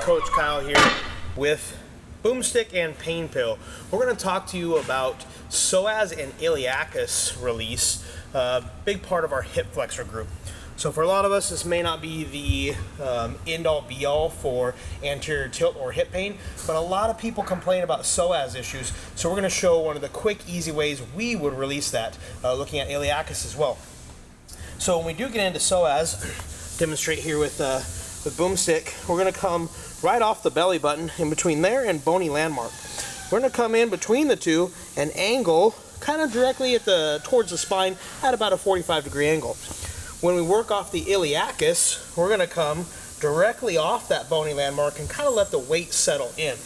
Coach Kyle here with Boomstick and PainPill. We're going to talk to you about Psoas and Iliacus release, big part of our hip flexor group. So for a lot of us, this may not be the end-all be-all for anterior tilt or hip pain, but a lot of people complain about Psoas issues. So we're going to show one of the quick, easy ways we would release that, looking at Iliacus as well. So when we do get into Psoas, demonstrate here with Boomstick, we're going to come right off the belly button in between there and bony landmark. We're going to come in between the two and angle kind of directly at towards the spine at about a 45-degree angle. When we work off the iliacus, we're going to come directly off that bony landmark and kind of let the weight settle in.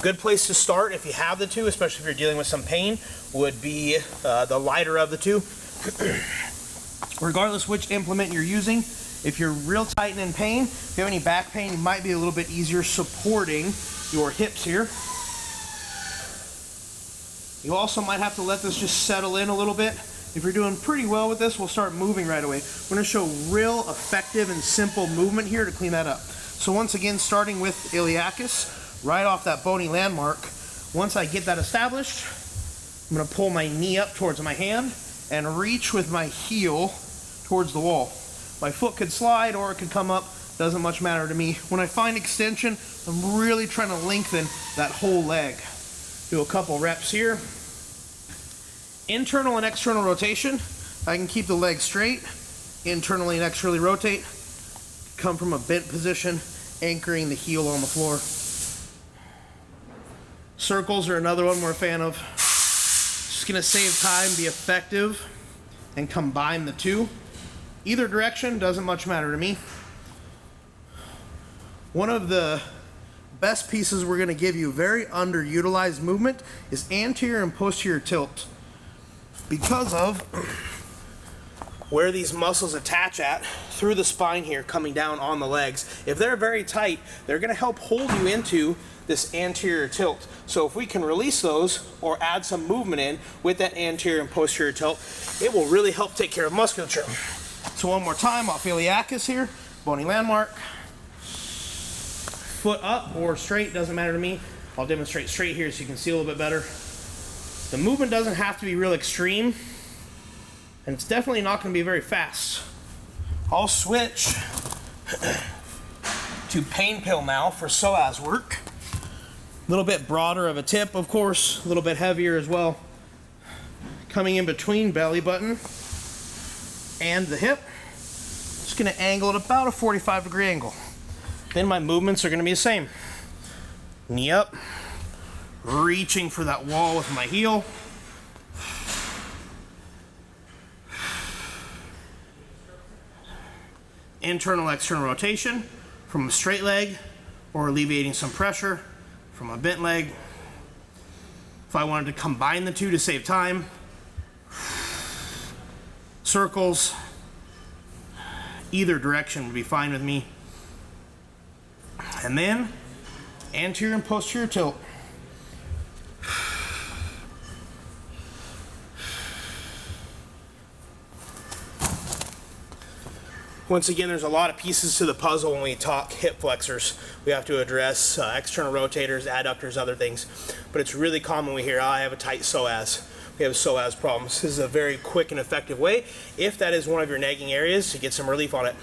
Good place to start if you have the two, especially if you're dealing with some pain, would be the lighter of the two. Regardless which implement you're using, if you're real tight and in pain, if you have any back pain, it might be a little bit easier supporting your hips here. You also might have to let this just settle in a little bit. If you're doing pretty well with this, we'll start moving right away. We're going to show real effective and simple movement here to clean that up. So once again, starting with iliacus, right off that bony landmark. Once I get that established, I'm going to pull my knee up towards my hand and reach with my heel towards the wall. My foot could slide or it could come up, doesn't much matter to me. When I find extension, I'm really trying to lengthen that whole leg. Do a couple reps here. Internal and external rotation. I can keep the leg straight, internally and externally rotate. Come from a bent position, anchoring the heel on the floor. Circles are another one we're a fan of. Just gonna save time, be effective, and combine the two. Either direction, doesn't much matter to me. One of the best pieces we're gonna give you, very underutilized movement, is anterior and posterior tilt. Because of where these muscles attach at through the spine here, coming down on the legs, if they're very tight, they're going to help hold you into this anterior tilt. So if we can release those or add some movement in with that anterior and posterior tilt, it will really help take care of musculature. So one more time off iliacus here, bony landmark, foot up or straight, doesn't matter to me. I'll demonstrate straight here so you can see a little bit better. The movement doesn't have to be real extreme, and it's definitely not going to be very fast. I'll switch to PainPill now for Psoas work. A little bit broader of a tip, of course, a little bit heavier as well. Coming in between belly button and the hip. Just going to angle at about a 45-degree angle. Then my movements are going to be the same. Knee up. Reaching for that wall with my heel. Internal, external rotation from a straight leg or alleviating some pressure from a bent leg. If I wanted to combine the two to save time, circles, either direction would be fine with me. And then anterior and posterior tilt. Once again, there's a lot of pieces to the puzzle when we talk hip flexors. We have to address external rotators, adductors, other things. But it's really common we hear, I have a tight psoas. We have psoas problems. This is a very quick and effective way, if that is one of your nagging areas, to get some relief on it.